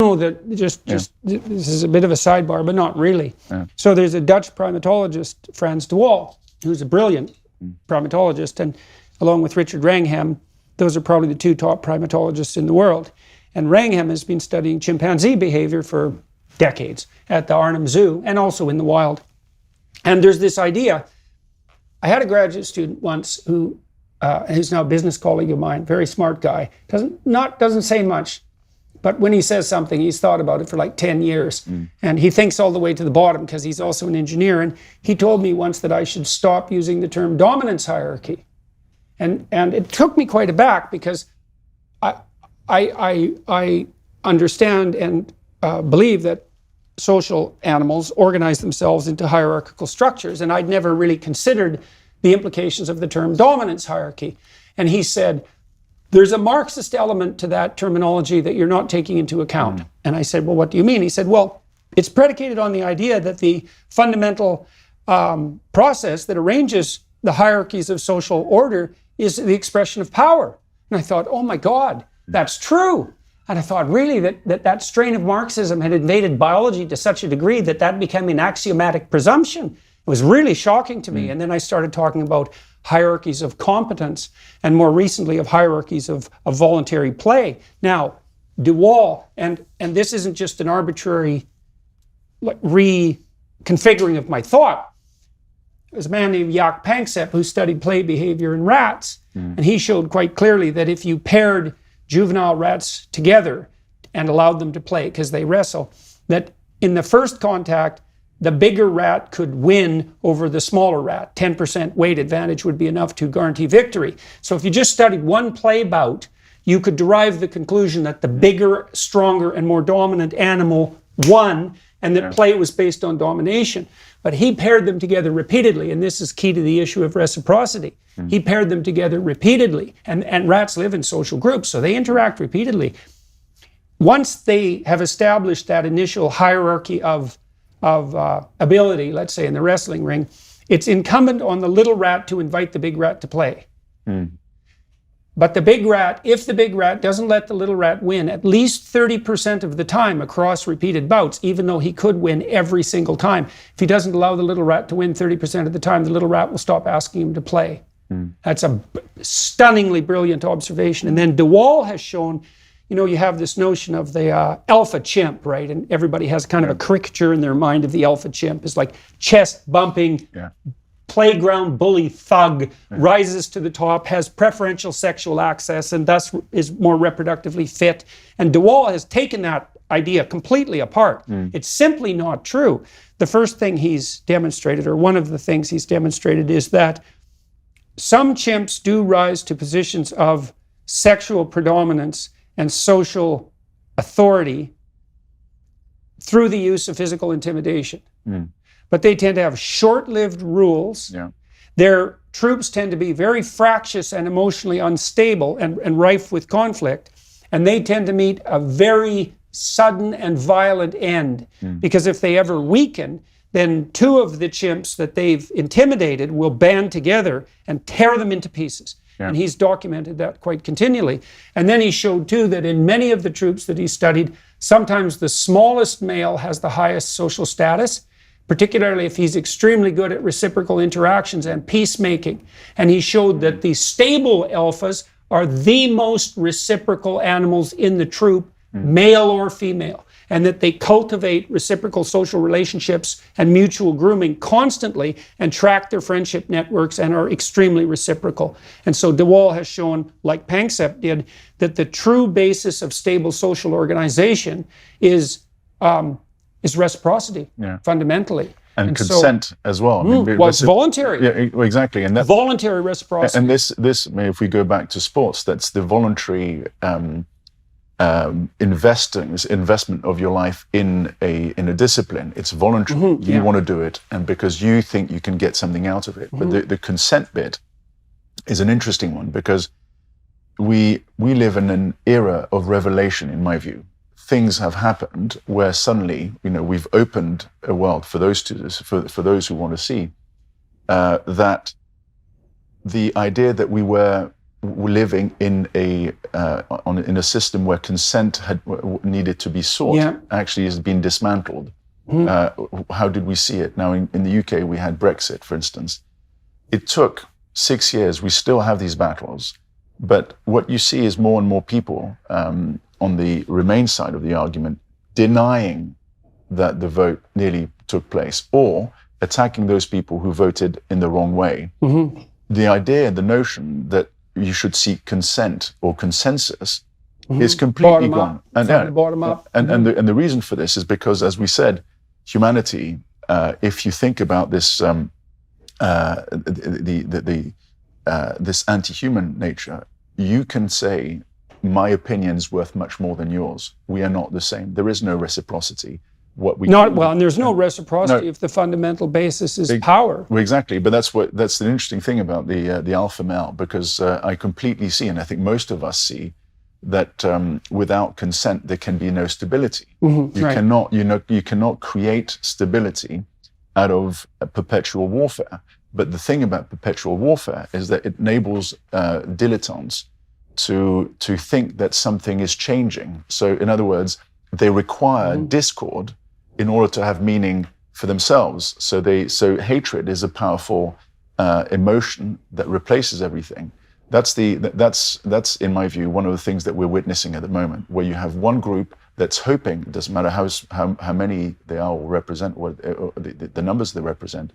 know that just this is a bit of a sidebar, but not really. Yeah. So there's a Dutch primatologist, Frans de Waal, who's a brilliant primatologist, and along with Richard Wrangham, those are probably the two top primatologists in the world. And Wrangham has been studying chimpanzee behavior for decades at the Arnhem Zoo and also in the wild. And there's this idea. I had a graduate student once who's now a business colleague of mine, very smart guy, doesn't say much, but when he says something, he's thought about it for like 10 years. And he thinks all the way to the bottom because he's also an engineer. And he told me once that I should stop using the term dominance hierarchy. And it took me quite aback because I understand and believe that social animals organize themselves into hierarchical structures, and I'd never really considered the implications of the term dominance hierarchy. And he said, there's a Marxist element to that terminology that you're not taking into account. And I said, well, what do you mean? He said, well, it's predicated on the idea that the fundamental process that arranges the hierarchies of social order is the expression of power. And I thought, oh my God, that's true. And I thought really that strain of Marxism had invaded biology to such a degree that became an axiomatic presumption. It was really shocking to me. And then I started talking about hierarchies of competence and more recently of hierarchies of voluntary play. Now, de Waal, and this isn't just an arbitrary reconfiguring of my thought. There's a man named Jaak Panksepp who studied play behavior in rats. And he showed quite clearly that if you paired juvenile rats together and allowed them to play because they wrestle, that in the first contact, the bigger rat could win over the smaller rat. 10% weight advantage would be enough to guarantee victory. So if you just studied one play bout, you could derive the conclusion that the bigger, stronger, and more dominant animal won, and that play was based on domination. But he paired them together repeatedly, and this is key to the issue of reciprocity. He paired them together repeatedly, and rats live in social groups, so they interact repeatedly. Once they have established that initial hierarchy of ability, let's say in the wrestling ring, it's incumbent on the little rat to invite the big rat to play. But the big rat, if the big rat doesn't let the little rat win at least 30% of the time across repeated bouts, even though he could win every single time, if he doesn't allow the little rat to win 30% of the time, the little rat will stop asking him to play. That's a stunningly brilliant observation. And then de Waal has shown, you have this notion of the alpha chimp, right? And everybody has kind of a caricature in their mind of the alpha chimp. It's like chest bumping, playground bully thug, rises to the top, has preferential sexual access, and thus is more reproductively fit. And de Waal has taken that idea completely apart. It's simply not true. The first thing he's demonstrated, or one of the things he's demonstrated, is that some chimps do rise to positions of sexual predominance and social authority through the use of physical intimidation. But they tend to have short-lived rules. Their troops tend to be very fractious and emotionally unstable and rife with conflict. And they tend to meet a very sudden and violent end. Because if they ever weaken, then two of the chimps that they've intimidated will band together and tear them into pieces. And he's documented that quite continually. And then he showed too that in many of the troops that he studied, sometimes the smallest male has the highest social status, particularly if he's extremely good at reciprocal interactions and peacemaking. And he showed that the stable alphas are the most reciprocal animals in the troop, male or female, and that they cultivate reciprocal social relationships and mutual grooming constantly and track their friendship networks and are extremely reciprocal. And so de Waal has shown, like Panksepp did, that the true basis of stable social organization is reciprocity, fundamentally. And consent as well. It's voluntary. Yeah, exactly. And that, voluntary reciprocity. And this, if we go back to sports, that's the voluntary investment of your life in a discipline. It's voluntary. You want to do it, and because you think you can get something out of it. But the consent bit is an interesting one, because we live in an era of revelation, in my view. Things have happened where suddenly, we've opened a world for those who want to see that the idea that we were living in in a system where consent needed to be sought actually has been dismantled. How did we see it? Now, in the UK, we had Brexit, for instance. It took 6 years. We still have these battles. But what you see is more and more people on the Remain side of the argument denying that the vote nearly took place, or attacking those people who voted in the wrong way. The idea, the notion that you should seek consent or consensus is completely gone. Bottom up. And the reason for this is because, as we said, humanity, if you think about this, this anti-human nature, you can say, my opinion is worth much more than yours. We are not the same. There is no reciprocity. And there's no reciprocity if the fundamental basis is power. Well, exactly, but that's the interesting thing about the alpha male, because I completely see, and I think most of us see, that without consent there can be no stability. You cannot create stability out of perpetual warfare. But the thing about perpetual warfare is that it enables dilettantes to think that something is changing. So, in other words, they require discord in order to have meaning for themselves. So hatred is a powerful emotion that replaces everything. That's in my view one of the things that we're witnessing at the moment, where you have one group that's hoping, it doesn't matter how many they are or represent, or the numbers they represent,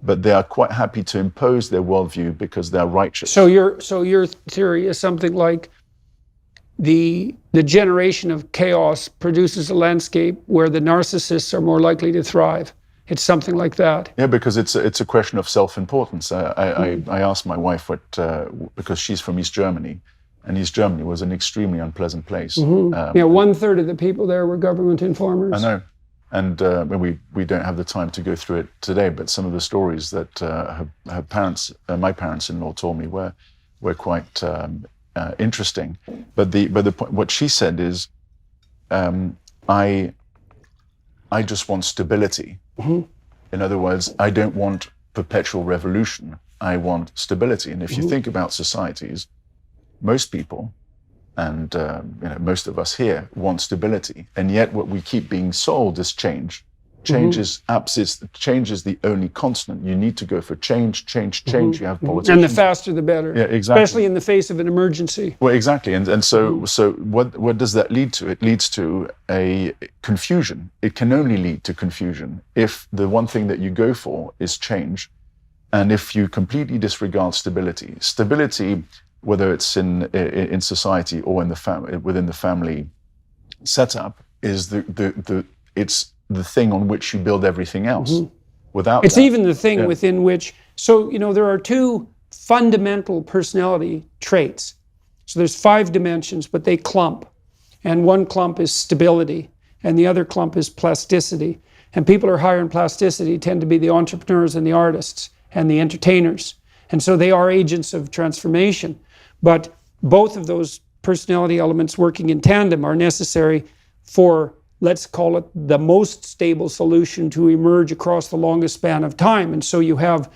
but they are quite happy to impose their worldview because they're righteous. So your theory is something like the generation of chaos produces a landscape where the narcissists are more likely to thrive. It's something like that. Yeah, because it's a question of self-importance. I asked my wife because she's from East Germany, and East Germany was an extremely unpleasant place. 1/3 of the people there were government informers. I know, and we don't have the time to go through it today. But some of the stories that her parents, my parents-in-law, told me were quite interesting. But the point, what she said is, I just want stability. In other words, I don't want perpetual revolution. I want stability. And if you think about societies, most people, and most of us here, want stability. And yet what we keep being sold is change. Change is the only constant. You need to go for change. You have politicians. And the faster the better. Yeah, exactly. Especially in the face of an emergency. Well, exactly. And so what does that lead to? It leads to a confusion. It can only lead to confusion if the one thing that you go for is change, and if you completely disregard stability. Stability, whether it's in society or in the family, within the family setup, is it's the thing on which you build everything else. Without it's even the thing within which, there are two fundamental personality traits. So there's 5 dimensions, but they clump. And one clump is stability, and the other clump is plasticity. And people who are higher in plasticity tend to be the entrepreneurs and the artists and the entertainers. And so they are agents of transformation. But both of those personality elements working in tandem are necessary for, let's call it, the most stable solution to emerge across the longest span of time. And so you have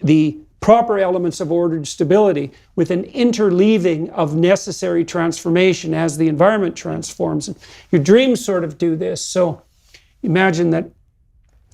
the proper elements of ordered stability with an interleaving of necessary transformation as the environment transforms. And your dreams sort of do this. So imagine that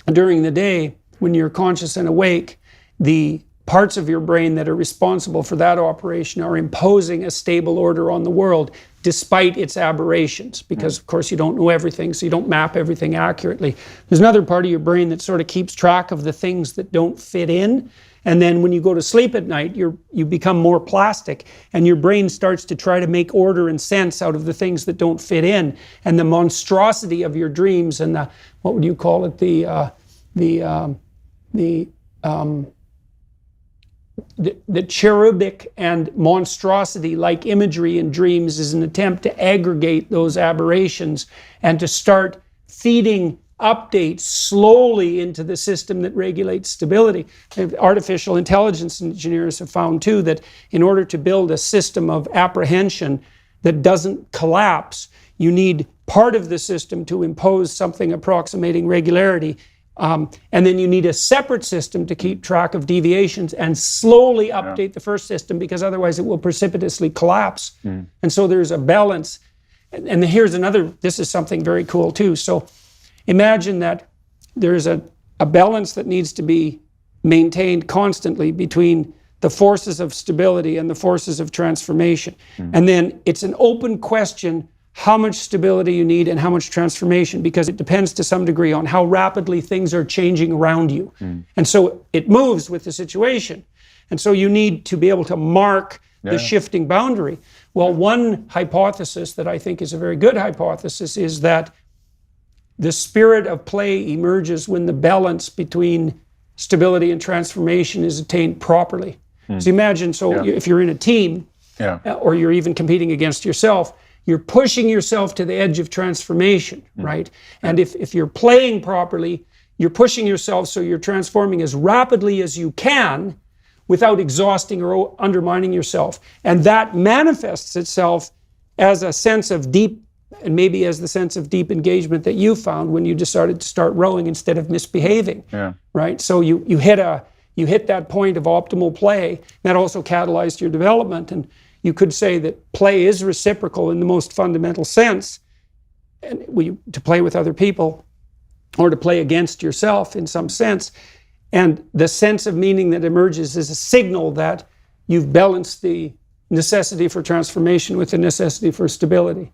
during the day, when you're conscious and awake, the parts of your brain that are responsible for that operation are imposing a stable order on the world despite its aberrations, because of course you don't know everything, so you don't map everything accurately. There's another part of your brain that sort of keeps track of the things that don't fit in, and then when you go to sleep at night, you become more plastic, and your brain starts to try to make order and sense out of the things that don't fit in, and the monstrosity of your dreams and the, what would you call it, the cherubic and monstrosity-like imagery in dreams is an attempt to aggregate those aberrations and to start feeding updates slowly into the system that regulates stability. Artificial intelligence engineers have found too that in order to build a system of apprehension that doesn't collapse, you need part of the system to impose something approximating regularity And then you need a separate system to keep track of deviations and slowly update the first system, because otherwise it will precipitously collapse. And so there's a balance. And here's another, this is something very cool too. So imagine that there's a balance that needs to be maintained constantly between the forces of stability and the forces of transformation. And then it's an open question how much stability you need and how much transformation, because it depends to some degree on how rapidly things are changing around you. And so it moves with the situation. And so you need to be able to mark the shifting boundary. Well, one hypothesis that I think is a very good hypothesis is that the spirit of play emerges when the balance between stability and transformation is attained properly. So imagine, if you're in a team, or you're even competing against yourself, you're pushing yourself to the edge of transformation, right? And if you're playing properly, you're pushing yourself so you're transforming as rapidly as you can without exhausting or undermining yourself. And that manifests itself as a sense of deep, and maybe as the sense of deep engagement that you found when you decided to start rowing instead of misbehaving, right? So you hit that point of optimal play. That also catalyzed your development. And you could say that play is reciprocal in the most fundamental sense, and to play with other people or to play against yourself in some sense. And the sense of meaning that emerges is a signal that you've balanced the necessity for transformation with the necessity for stability.